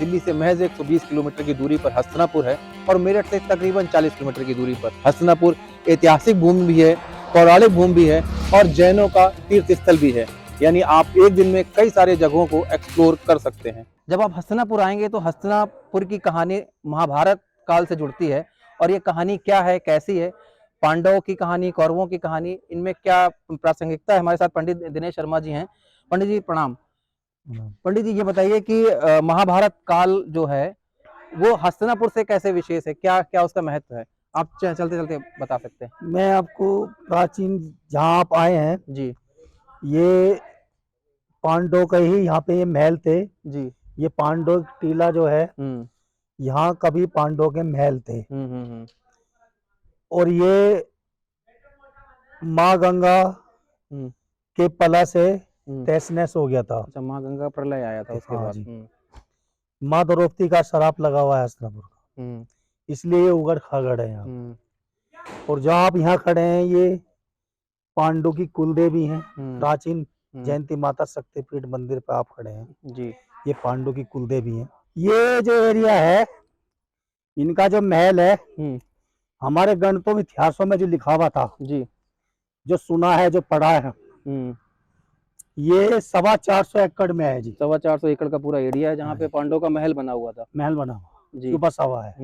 दिल्ली से महज 120 किलोमीटर की दूरी पर हस्तिनापुर है और मेरठ से तकरीबन 40 किलोमीटर की दूरी पर। हस्तिनापुर ऐतिहासिक भूमि भी है, पौराणिक भूमि भी है और जैनों का तीर्थ स्थल भी है। यानी आप एक दिन में कई सारे जगहों को एक्सप्लोर कर सकते हैं। जब आप हस्तिनापुर आएंगे तो हस्तिनापुर की कहानी महाभारत काल से जुड़ती है। और ये कहानी क्या है, कैसी है, पांडवों की कहानी, कौरवों की कहानी, इनमें क्या प्रासंगिकता है। हमारे साथ पंडित दिनेश शर्मा जी हैं। पंडित जी प्रणाम। पंडित जी ये बताइए कि महाभारत काल जो है वो हस्तिनापुर से कैसे विशेष है, क्या क्या उसका महत्व है, आप चलते चलते बता सकते हैं। मैं आपको प्राचीन जहाँ आप आए हैं जी ये पांडव का ही यहाँ पे ये महल थे। जी। ये पांडव टीला जो है यहाँ कभी पांडव के महल थे। और ये माँ गंगा के पला से तहस नहस हो गया था। अच्छा, माँ गंगा प्रलय आया था उसके बाद। माँ द्रौपदी का शराप लगा हुआ है हस्तिनापुर का, इसलिए ये उगड़ खागड़ है यहाँ। और जहाँ आप यहाँ खड़े हैं ये पांडव की कुल देवी हैं। प्राचीन जयंती माता शक्तिपीठ मंदिर पे आप खड़े हैं जी। ये पांडव की कुल देवी हैं। ये जो एरिया है इनका जो महल है हमारे गणितों में इतिहासों में जो लिखा हुआ था जी, जो सुना है, जो पढ़ा है, ये 425 एकड़ में है जी। 425 एकड़ का पूरा एरिया है जहाँ पे पांडव का महल बना हुआ था। महल बना हुआ जी, जो बसा हुआ है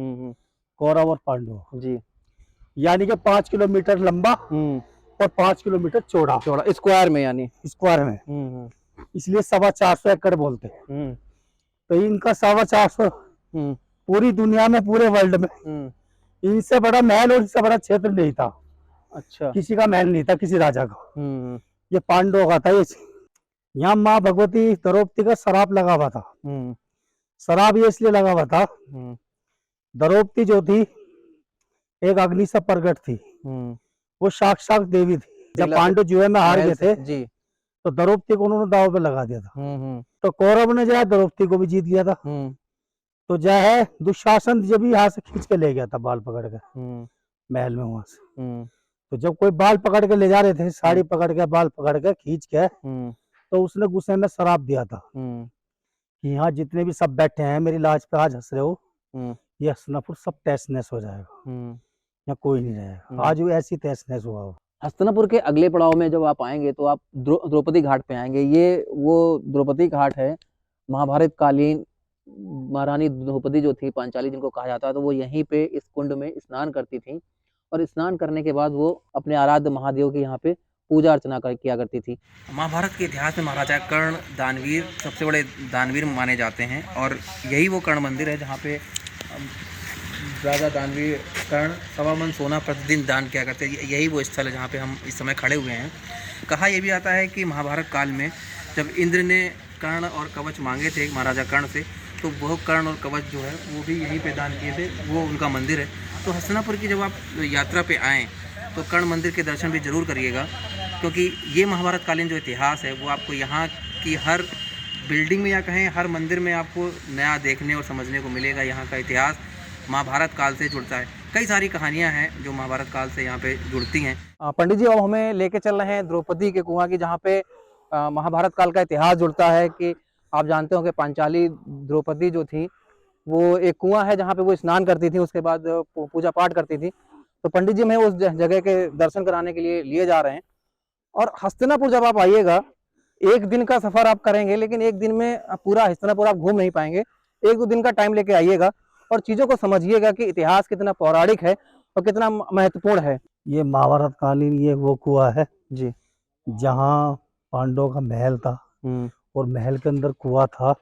कौरव और पांडव जी। यानी कि 5 किलोमीटर लंबा और 5 किलोमीटर चौड़ा स्क्वायर में, यानी स्क्वायर में, इसलिए 425 एकड़ बोलते हैं। तो इनका 425 पूरी दुनिया में, पूरे वर्ल्ड में इनसे बड़ा महल और इससे बड़ा क्षेत्र नहीं था। अच्छा, किसी का महल नहीं था किसी राजा का। ये पांडवों का था। ये यहाँ माँ भगवती द्रौपदी का शराप लगा हुआ था। शराप ये इसलिए लगा हुआ था, द्रौपदी जो थी एक अग्नि से प्रकट थी, वो साक्षात देवी थी। जब पांडव जुए में हार गए थे जी, तो द्रौपदी को उन्होंने दाव पे लगा दिया था। तो कौरव ने जो है द्रौपदी को भी जीत लिया था। तो जो है दुशासन जब भी यहाँ से खींच के ले गया था बाल पकड़ के महल में वहां से। तो जब कोई बाल पकड़ के ले जा रहे थे, साड़ी पकड़ के, बाल पकड़ के, खींच के, तो उसने गुस्से में शराप दिया था कि यहाँ जितने भी सब बैठे हैं मेरी लाज पे आज हंस रहे हो, ये हस्तिनापुर सब तहस नहस हो जाएगा, यहाँ कोई नहीं रहेगा। आज वो ऐसी तहस नहस हुआ हो। हस्तिनापुर के अगले पड़ाव में जब आप आएंगे तो आप द्रौपदी घाट पे आएंगे। ये वो द्रौपदी घाट है। महाभारत कालीन महारानी द्रौपदी जो थी पांचाली जिनको कहा जाता है, तो वो यहीं पे इस कुंड में स्नान करती थी और स्नान करने के बाद वो अपने आराध्य महादेव के यहाँ पे पूजा अर्चना किया करती थी। महाभारत के इतिहास में महाराजा कर्ण दानवीर सबसे बड़े दानवीर माने जाते हैं और यही वो कर्ण मंदिर है जहाँ पे राजा दानवीर कर्ण 1.25 मन सोना प्रतिदिन दान किया करते हैं। यही वो स्थल है जहाँ पे हम इस समय खड़े हुए हैं। कहा यह भी आता है कि महाभारत काल में जब इंद्र ने कर्ण और कवच मांगे थे महाराजा कर्ण से, तो वो कर्ण और कवच जो है वो भी यहीं पे दान किए थे, वो उनका मंदिर है। तो हस्तिनापुर की जब आप यात्रा पे आएँ तो कर्ण मंदिर के दर्शन भी ज़रूर करिएगा, क्योंकि ये महाभारत कालीन जो इतिहास है वो आपको यहाँ की हर बिल्डिंग में या कहें हर मंदिर में आपको नया देखने और समझने को मिलेगा। यहाँ का इतिहास महाभारत काल से जुड़ता है। कई सारी कहानियाँ हैं जो महाभारत काल से यहाँ पे जुड़ती हैं। पंडित जी अब हमें लेके चल रहे हैं द्रौपदी के कुआं की, जहाँ पे महाभारत काल का इतिहास जुड़ता है। कि आप जानते हो कि पांचाली द्रौपदी जो थी वो एक कुआं है जहाँ पे वो स्नान करती थी, उसके बाद पूजा पाठ करती थी। तो पंडित जी मैं उस जगह के दर्शन कराने के लिए लिए जा रहे हैं। और हस्तिनापुर जब आप आइएगा, एक दिन का सफर आप करेंगे, लेकिन एक दिन में पूरा हस्तिनापुर आप घूम नहीं पाएंगे। 1-2 दिन का टाइम लेके आइएगा और चीजों को समझिएगा कि इतिहास कितना पौराणिक है और कितना महत्वपूर्ण है। ये महाभारत कालीन ये वो कुआं है जी, जहाँ पांडवों का महल था और महल के अंदर कुआं था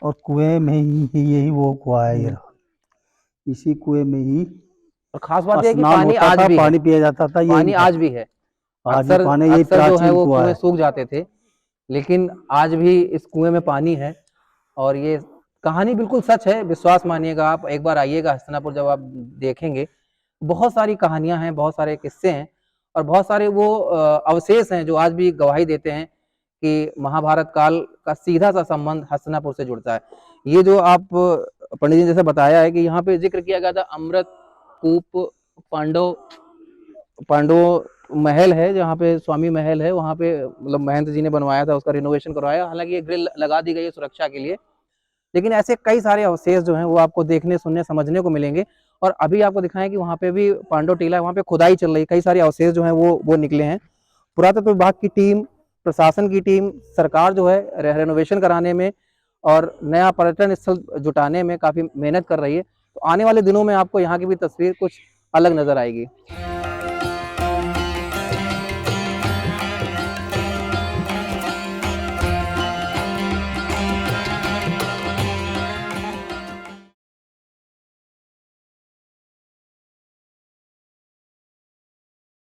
और कुएं में ही यही वो कुआं है। ये इसी कुएं में ही और खास बात यह है कि पानी आज भी पानी पिया जाता था। पानी आज भी है। अक्सर जो है वो कुएं सूख जाते थे, लेकिन आज भी इस कुएं में पानी है। और ये कहानी बिल्कुल सच है, विश्वास मानिएगा। आप एक बार आइएगा हस्तिनापुर, जब आप देखेंगे बहुत सारी कहानियां हैं, बहुत सारे किस्से हैं और बहुत सारे वो अवशेष हैं जो आज भी गवाही देते हैं कि महाभारत काल का सीधा सा संबंध हस्तिनापुर से जुड़ता है। ये जो आप पंडित जी ने जैसे बताया है कि यहाँ पे जिक्र किया गया था अमृत कूप, पांडव महल है जहाँ पे स्वामी महल है, वहाँ पे मतलब महंत जी ने बनवाया था, उसका रिनोवेशन करवाया। हालांकि ये ग्रिल लगा दी गई है सुरक्षा के लिए, लेकिन ऐसे कई सारे अवशेष जो हैं वो आपको देखने, सुनने, समझने को मिलेंगे। और अभी आपको दिखाएं कि वहाँ पे भी पांडव टीला है, वहाँ पे खुदाई चल रही है, कई सारे अवशेष जो हैं वो निकले हैं। पुरातत्व विभाग की टीम, प्रशासन की टीम, सरकार जो है रेनोवेशन कराने में और नया पर्यटन स्थल जुटाने में काफ़ी मेहनत कर रही है। तो आने वाले दिनों में आपको यहाँ की भी तस्वीर कुछ अलग नज़र आएगी।